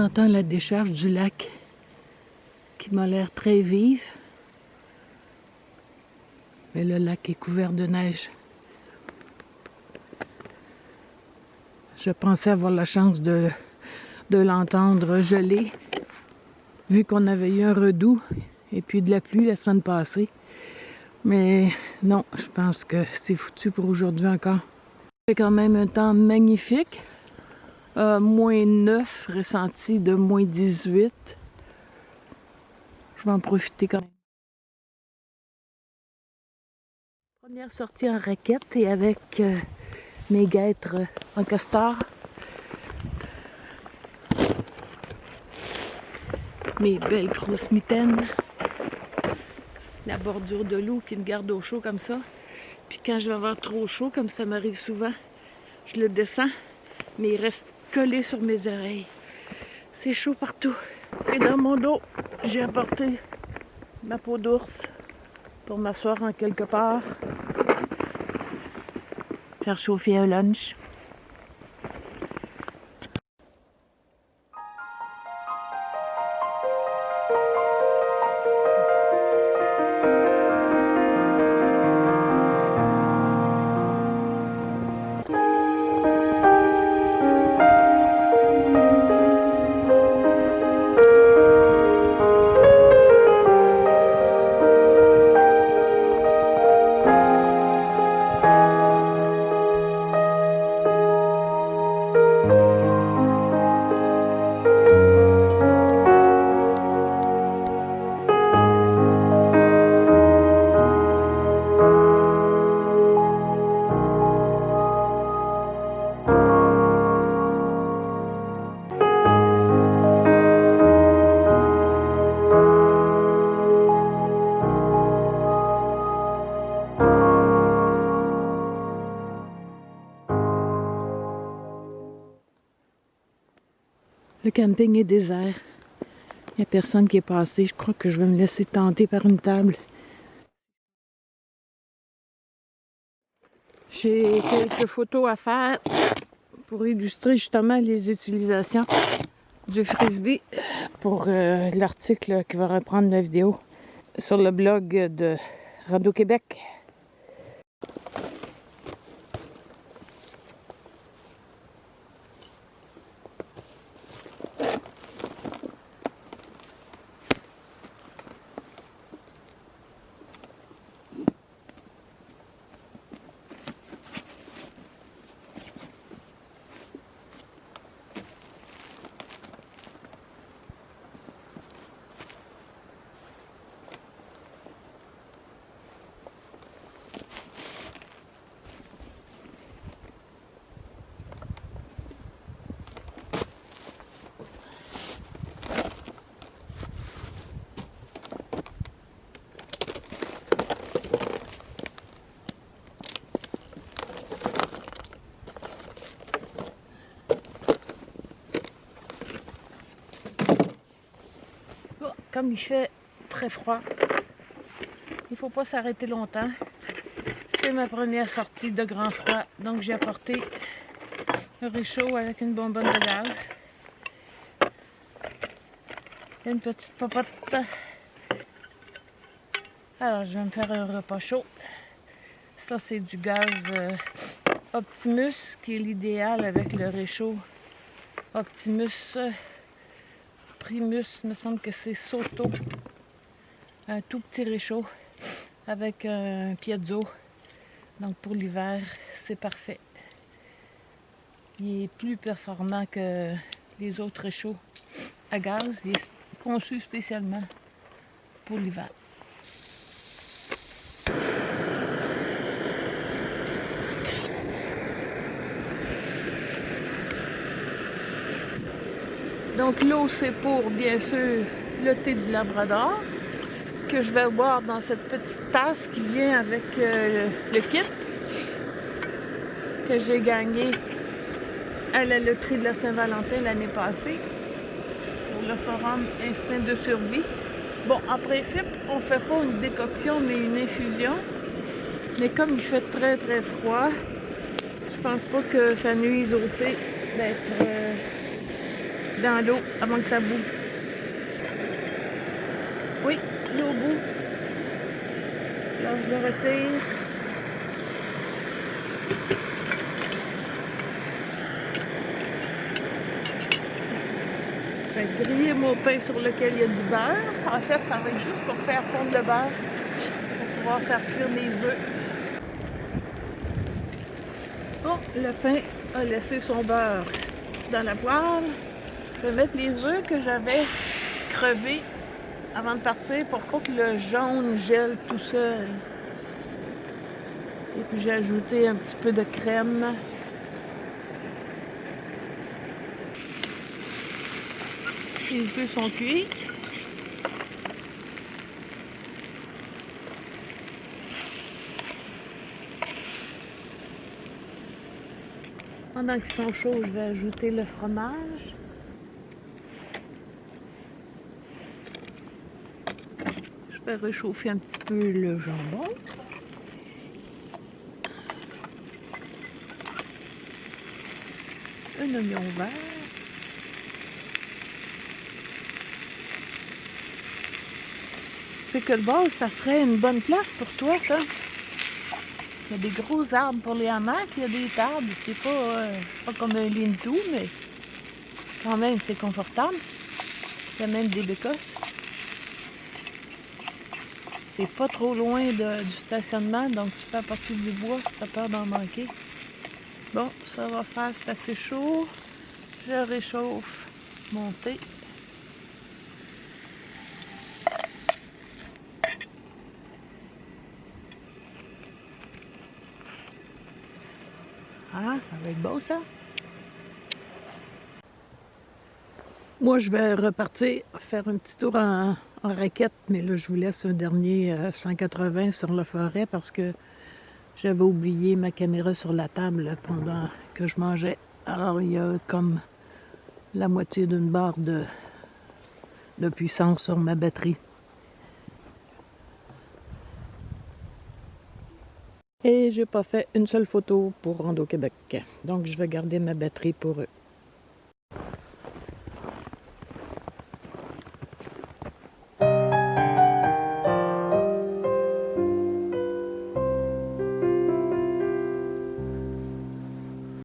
entend la décharge du lac qui m'a l'air très vive. Mais le lac est couvert de neige. Je pensais avoir la chance de l'entendre geler, vu qu'on avait eu un redoux et puis de la pluie la semaine passée. Mais non, je pense que c'est foutu pour aujourd'hui encore. C'est quand même un temps magnifique. Moins 9, ressenti de moins 18. Je vais en profiter quand même. Première sortie en raquette et avec mes guêtres en castor. Mes belles grosses mitaines. La bordure de l'eau qui me garde au chaud comme ça. Puis quand je vais avoir trop chaud, comme ça m'arrive souvent, je le descends, mais il reste collé sur mes oreilles. C'est chaud partout. Et dans mon dos, j'ai apporté ma peau d'ours pour m'asseoir en quelque part. Faire chauffer un lunch. Le camping est désert. Il n'y a personne qui est passé. Je crois que je vais me laisser tenter par une table. J'ai quelques photos à faire pour illustrer justement les utilisations du frisbee pour l'article qui va reprendre la vidéo sur le blog de Radio-Québec. Comme il fait très froid, il ne faut pas s'arrêter longtemps. C'est ma première sortie de grand froid, donc j'ai apporté un réchaud avec une bonbonne de gaz. Une petite popote. Alors, je vais me faire un repas chaud. Ça, c'est du gaz Optimus, qui est l'idéal avec le réchaud Optimus. Primus, il me semble que c'est Soto. Un tout petit réchaud avec un piezo. Donc pour l'hiver, c'est parfait. Il est plus performant que les autres réchauds à gaz. Il est conçu spécialement pour l'hiver. Donc l'eau, c'est pour, bien sûr, le thé du Labrador, que je vais boire dans cette petite tasse qui vient avec le kit que j'ai gagné à la loterie de la Saint-Valentin l'année passée sur le forum Instinct de survie. Bon, en principe, on ne fait pas une décoction, mais une infusion. Mais comme il fait très très froid, je pense pas que ça nuise au thé dans l'eau avant que ça boue. Oui, il est au bout. Alors je le retire. Je vais griller mon pain sur lequel il y a du beurre. En fait, ça va être juste pour faire fondre le beurre, pour pouvoir faire cuire mes œufs. Bon, le pain a laissé son beurre dans la poêle. Je vais mettre les œufs que j'avais crevés avant de partir pour pas que le jaune gèle tout seul. Et puis j'ai ajouté un petit peu de crème. Les œufs sont cuits. Pendant qu'ils sont chauds, je vais ajouter le fromage. Je vais réchauffer un petit peu le jambon. Un oignon vert. Pickleball, ça serait une bonne place pour toi, ça. Il y a des gros arbres pour les hamacs, il y a des tables. C'est pas comme un lean-to, mais quand même, c'est confortable. Il y a même des bécosses. C'est pas trop loin du stationnement, donc tu peux apporter du bois si tu as peur d'en manquer. Bon, ça va faire, c'est assez chaud. Je réchauffe mon thé. Ah, ça va être beau, ça. Moi, je vais repartir faire un petit tour en raquette, mais là, je vous laisse un dernier 180 sur la forêt parce que j'avais oublié ma caméra sur la table pendant que je mangeais. Alors, il y a comme la moitié d'une barre de puissance sur ma batterie. Et j'ai pas fait une seule photo pour Rando Québec. Donc, je vais garder ma batterie pour eux.